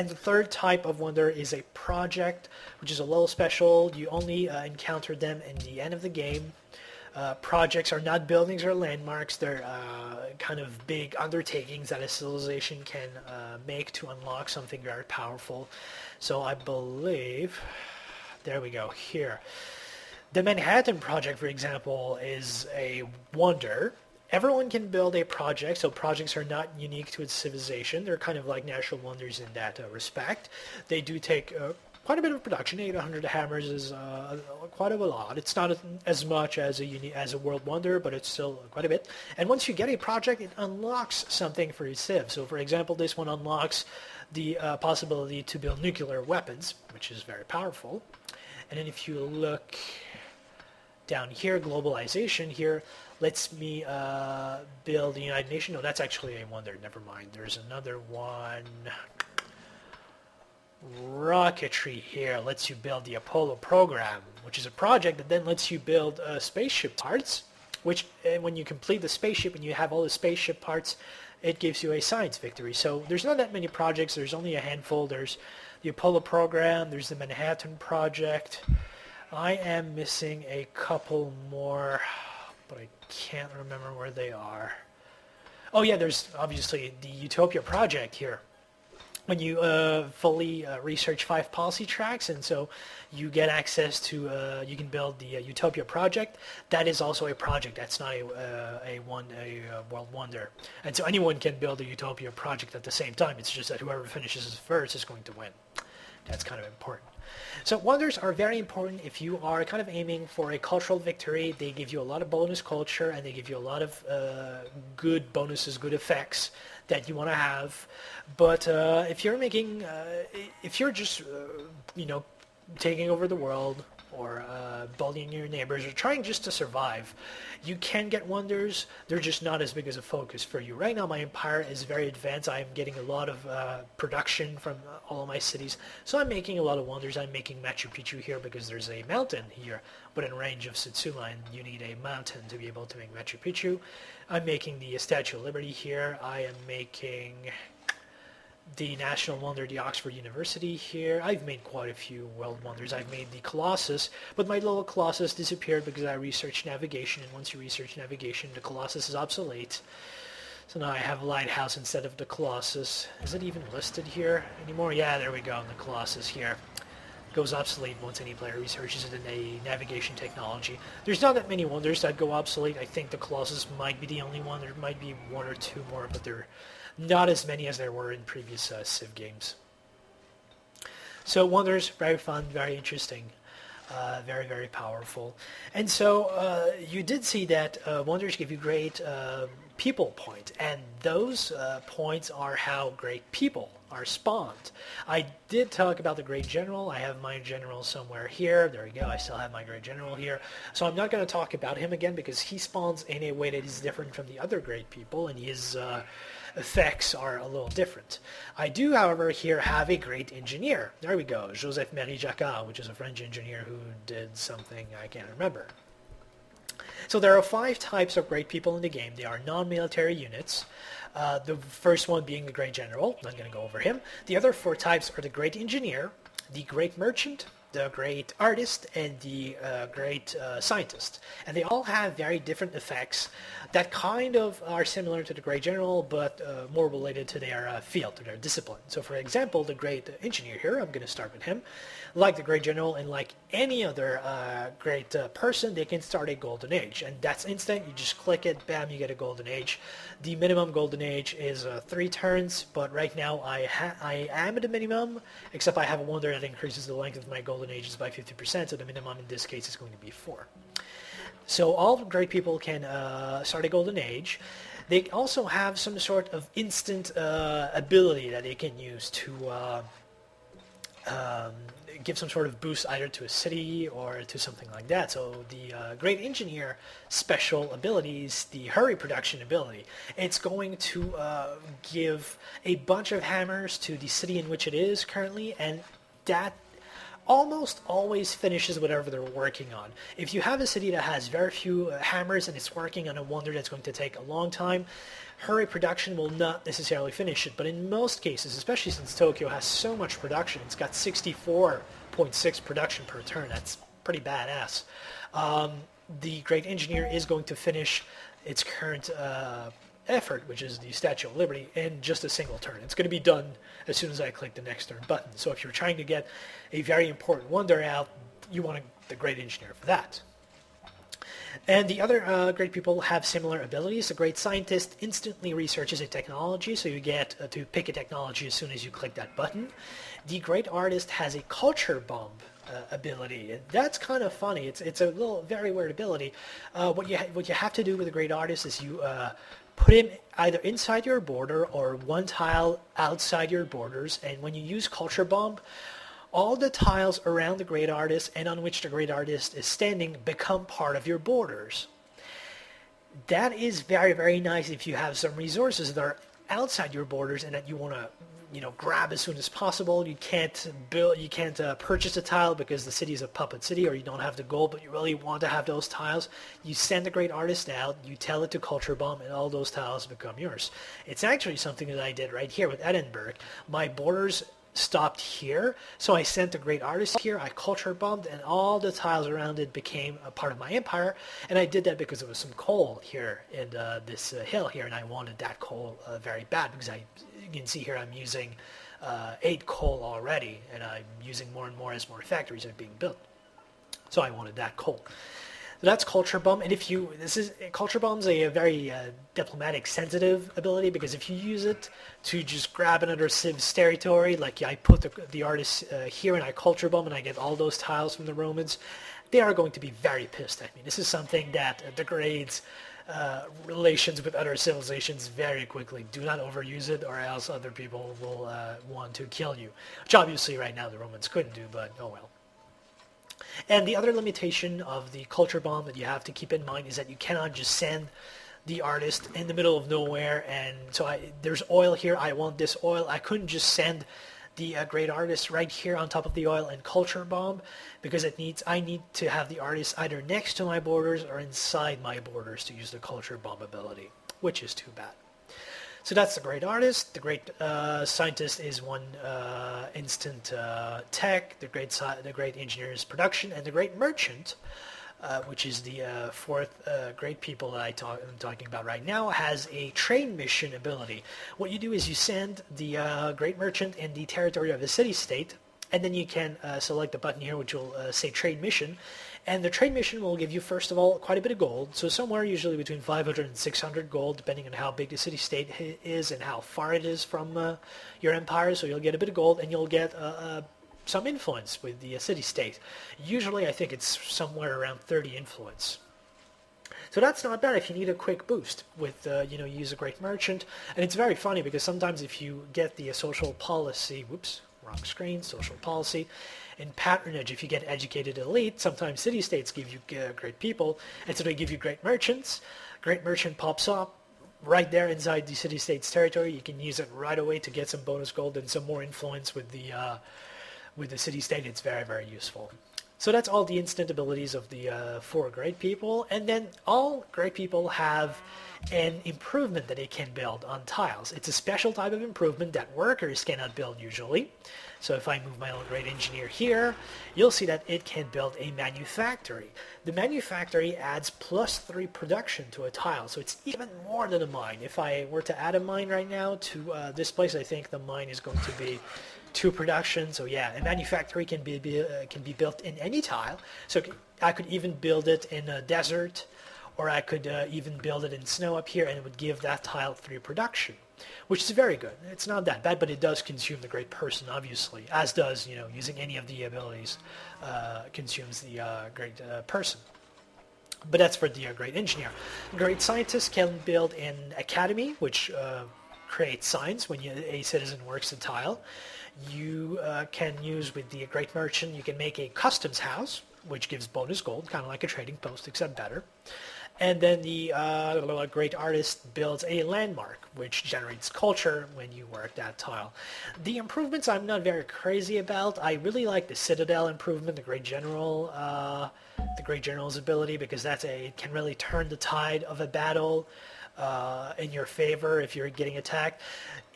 And the third type of wonder is a project, which is a little special. You only encounter them in the end of the game. Projects are not buildings or landmarks. They're kind of big undertakings that a civilization can make to unlock something very powerful. So I believe, there we go, here. The Manhattan Project, for example, is a wonder. Everyone can build a project, so projects are not unique to its civilization. They're kind of like natural wonders in that respect. They do take quite a bit of production. 800 hammers is quite a lot. It's not as much as a world wonder, but it's still quite a bit. And once you get a project, it unlocks something for your civ. So for example, this one unlocks the possibility to build nuclear weapons, which is very powerful. And then if you look down here, globalization here lets me build the United Nations. No, that's actually a wonder. Never mind. There's another one. Rocketry here lets you build the Apollo program, which is a project that then lets you build spaceship parts, which when you complete the spaceship and you have all the spaceship parts, it gives you a science victory. So there's not that many projects. There's only a handful. There's the Apollo program. There's the Manhattan Project. I am missing a couple more, but I can't remember where they are. Oh yeah, there's obviously the Utopia Project here. When you fully research 5 policy tracks, and so you get access to, you can build the Utopia Project. That is also a project. That's not a world wonder. And so anyone can build a Utopia Project at the same time. It's just that whoever finishes first is going to win. That's kind of important. So wonders are very important if you are kind of aiming for a cultural victory. They give you a lot of bonus culture, and they give you a lot of good bonuses, good effects that you want to have. But if you're making, if you're just, taking over the world, or bullying your neighbors, or trying just to survive, you can get wonders. They're just not as big as a focus for you. Right now my empire is very advanced. I'm getting a lot of production from all of my cities, so I'm making a lot of wonders. I'm making Machu Picchu here because there's a mountain here within range of Satsuma, and you need a mountain to be able to make Machu Picchu. I'm making the Statue of Liberty here. I am making the National Wonder, the Oxford University here. I've made quite a few world wonders. I've made the Colossus, but my little Colossus disappeared because I researched navigation, and once you research navigation, the Colossus is obsolete. So now I have a lighthouse instead of the Colossus. Is it even listed here anymore? Yeah, there we go, the Colossus here. Goes obsolete once any player researches it in a navigation technology. There's not that many wonders that go obsolete. I think the Colossus might be the only one. There might be 1 or 2 more, but they're not as many as there were in previous Civ games. So wonders, very fun, very interesting, very, very powerful. And so you did see that wonders give you great people point, and those points are how great people are spawned. I did talk about the Great General. I have my general somewhere here. There we go. I still have my Great General here. So I'm not going to talk about him again because he spawns in a way that is different from the other great people, and his effects are a little different. I do, however, here have a great engineer. There we go. Joseph-Marie Jacquard, which is a French engineer who did something I can't remember. So there are 5 types of great people in the game. They are non-military units. The first one being the Great General. I'm not going to go over him. The other 4 types are the Great Engineer, the Great Merchant, the Great Artist, and the Great Scientist. And they all have very different effects that kind of are similar to the Great General, but more related to their field, to their discipline. So for example, the Great Engineer here, I'm going to start with him. Like the Great General and like any other great person, they can start a Golden Age. And that's instant. You just click it, bam, you get a Golden Age. The minimum Golden Age is 3 turns, but right now I am at the minimum, except I have a wonder that increases the length of my Golden Ages by 50%, so the minimum in this case is going to be 4. So all great people can start a Golden Age. They also have some sort of instant ability that they can use to give some sort of boost either to a city or to something like that. So the Great Engineer special abilities, the Hurry Production ability, it's going to give a bunch of hammers to the city in which it is currently, and that almost always finishes whatever they're working on. If you have a city that has very few hammers and it's working on a wonder that's going to take a long time, hurry production will not necessarily finish it. But in most cases, especially since Tokyo has so much production, it's got 64.6 production per turn. That's pretty badass. The great engineer is going to finish its current effort, which is the Statue of Liberty, in just a single turn. It's going to be done as soon as I click the next turn button. So if you're trying to get a very important wonder out, you want the great engineer for that. And the other great people have similar abilities. The great scientist instantly researches a technology, so you get to pick a technology as soon as you click that button. The great artist has a culture bomb ability. That's kind of funny. It's a little very weird ability. What you have to do with a great artist is you put him either inside your border or one tile outside your borders, and when you use culture bomb, all the tiles around the great artist and on which the great artist is standing become part of your borders. That is very, very nice if you have some resources that are outside your borders and that you want to grab as soon as possible. You can't purchase a tile because the city is a puppet city, or you don't have the gold, but you really want to have those tiles. You send the great artist out, you tell it to culture bomb, and all those tiles become yours. It's actually something that I did right here with Edinburgh. My borders stopped here, so I sent the great artist here, I culture bombed, and all the tiles around it became a part of my empire. And I did that because there was some coal here in this hill here, and I wanted that coal very bad, because you can see here I'm using 8 coal already, and I'm using more and more as more factories are being built. So I wanted that coal. So that's culture bomb, and culture bomb's a very diplomatic, sensitive ability, because if you use it to just grab another civ's territory, like I put the artist here and I culture bomb and I get all those tiles from the Romans, they are going to be very pissed at me. This is something that degrades relations with other civilizations very quickly. Do not overuse it, or else other people will want to kill you, which obviously right now the Romans couldn't do, but oh well. And the other limitation of the culture bomb that you have to keep in mind is that you cannot just send the artist in the middle of nowhere, and so there's oil here, I want this oil. I couldn't just send the great artist right here on top of the oil and culture bomb, because I need to have the artist either next to my borders or inside my borders to use the culture bomb ability, which is too bad. So that's the great artist. The great scientist is one instant tech. The great engineer is production, and the great merchant, which is the fourth great people that I'm talking about right now, has a trade mission ability. What you do is you send the great merchant in the territory of a city-state, and then you can select the button here which will say trade mission, and the trade mission will give you, first of all, quite a bit of gold, so somewhere usually between 500 and 600 gold, depending on how big the city-state is and how far it is from your empire. So you'll get a bit of gold, and you'll get some influence with the city-state. Usually I think it's somewhere around 30 influence. So that's not bad if you need a quick boost with, you use a great merchant. And it's very funny because sometimes if you get the social policy, wrong screen, social policy, in patronage, if you get educated elite, sometimes city-states give you great people, and so they give you great merchants. Great merchant pops up right there inside the city-state's territory. You can use it right away to get some bonus gold and some more influence with the city-state. It's very, very useful. So that's all the instant abilities of the 4 great people, and then all great people have an improvement that they can build on tiles. It's a special type of improvement that workers cannot build usually. So if I move my own great engineer here, you'll see that it can build a manufactory. The manufactory adds +3 production to a tile, so it's even more than a mine. If I were to add a mine right now to this place, I think the mine is going to be 2 production. So yeah, a manufactory can be built in any tile. So I could even build it in a desert, or I could even build it in snow up here, and it would give that tile 3 production, which is very good. It's not that bad, but it does consume the great person, obviously, as does, using any of the abilities consumes the great person. But that's for the great engineer. Great scientist can build an academy, which creates science when a citizen works a tile. You can use with the great merchant, you can make a customs house, which gives bonus gold, kind of like a trading post, except better. And then the great artist builds a landmark, which generates culture when you work that tile. The improvements I'm not very crazy about. I really like the Citadel improvement, the Great General's ability, because it can really turn the tide of a battle in your favor if you're getting attacked.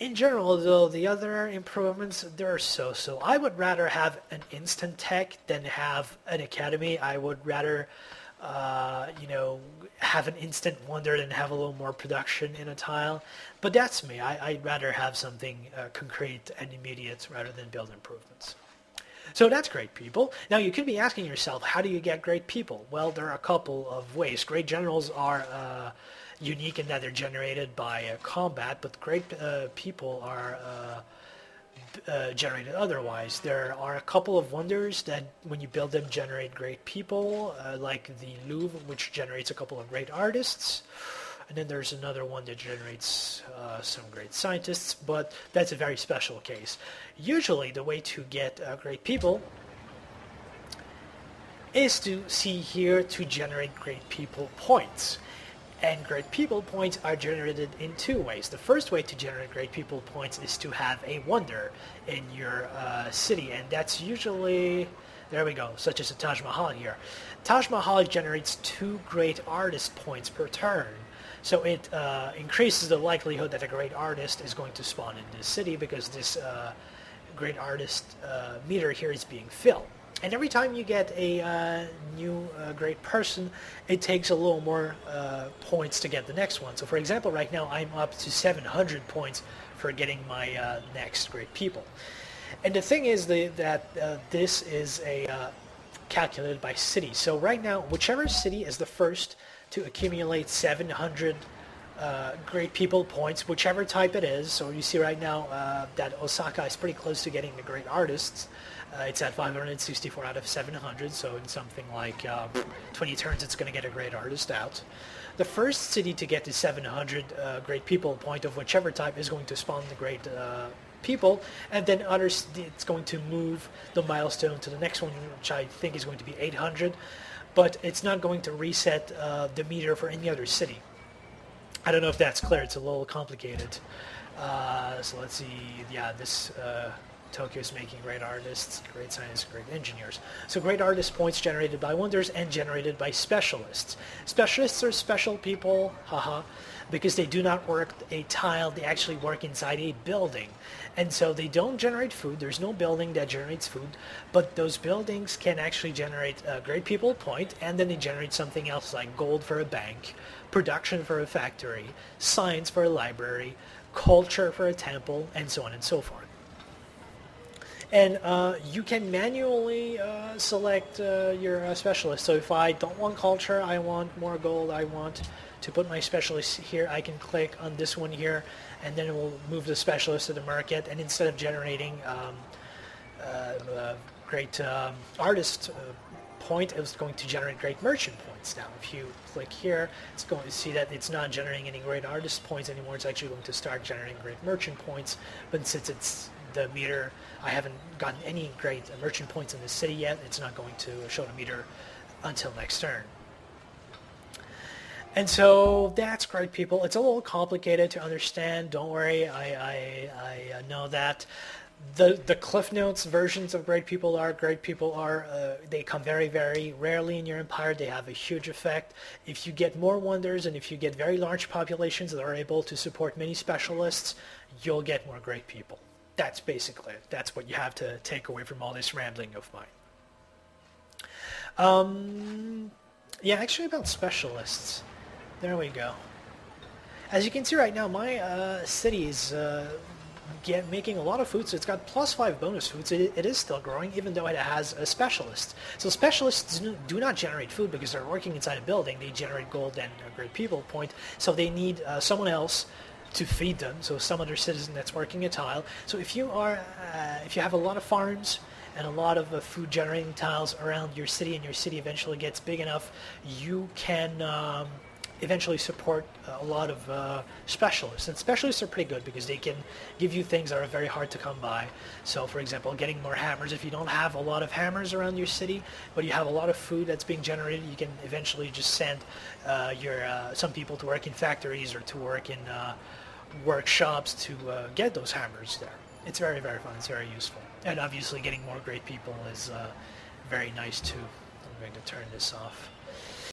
In general, though, the other improvements, they're so-so. I would rather have an instant tech than have an academy. I would rather have an instant wonder than have a little more production in a tile. But that's me. I'd rather have something concrete and immediate rather than build improvements. So that's great people. Now you could be asking yourself, how do you get great people? Well, there are a couple of ways. Great generals are unique in that they're generated by combat, but great people are generated otherwise. There are a couple of wonders that, when you build them, generate great people, like the Louvre, which generates a couple of great artists. And then there's another one that generates some great scientists, but that's a very special case. Usually the way to get great people is to see here to generate great people points. And great people points are generated in two ways. The first way to generate great people points is to have a wonder in your city, and that's usually, there we go, such as the Taj Mahal here. Taj Mahal generates 2 great artist points per turn. So it increases the likelihood that a great artist is going to spawn in this city, because this great artist meter here is being filled. And every time you get a new great person, it takes a little more points to get the next one. So for example, right now I'm up to 700 points for getting my next great people. And the thing is that this is calculated by city. So right now, whichever city is the first to accumulate 700 great people points, whichever type it is. So you see right now that Osaka is pretty close to getting the great artists. It's at 564 out of 700, so in something like 20 turns it's going to get a great artist out. The first city to get to 700 great people point of whichever type is going to spawn the great people, and then others, it's going to move the milestone to the next one, which I think is going to be 800, but it's not going to reset the meter for any other city. I don't know if that's clear. It's a little complicated. So let's see. Yeah, this Tokyo is making great artists, great scientists, great engineers. So great artist points generated by wonders and generated by specialists. Specialists are special people, haha, because they do not work a tile. They actually work inside a building. And so they don't generate food. There's no building that generates food, but those buildings can actually generate a great people point, and then they generate something else like gold for a bank, production for a factory, science for a library, culture for a temple, and so on and so forth. And you can manually select your specialist. So if I don't want culture, I want more gold, I want to put my specialist here, I can click on this one here, and then it will move the specialist to the market. And instead of generating great artist point, it's going to generate great merchant points. Now if you click here, it's going to see that it's not generating any great artist points anymore. It's actually going to start generating great merchant points. But since it's the meter, I haven't gotten any great merchant points in the city yet, it's not going to show the meter until next turn. And so that's great people. It's a little complicated to understand. Don't worry, I know that. The Cliff Notes versions of great people are they come very, very rarely in your empire. They have a huge effect. If you get more wonders and if you get very large populations that are able to support many specialists, you'll get more great people. That's basically it. That's what you have to take away from all this rambling of mine. Yeah, actually about specialists. There we go. As you can see right now, my city is making a lot of food, so it's got +5 bonus food, so it is still growing, even though it has a specialist. So specialists do not generate food because they're working inside a building. They generate gold and a great people point, so they need someone else to feed them, so some other citizen that's working a tile. So if you have a lot of farms and a lot of food generating tiles around your city, and your city eventually gets big enough, you can eventually support a lot of specialists. And specialists are pretty good because they can give you things that are very hard to come by. So for example, getting more hammers. If you don't have a lot of hammers around your city, but you have a lot of food that's being generated, you can eventually just send some people to work in factories or to work in workshops to get those hammers there. It's very, very fun. It's very useful. And obviously getting more great people is very nice too. I'm going to turn this off.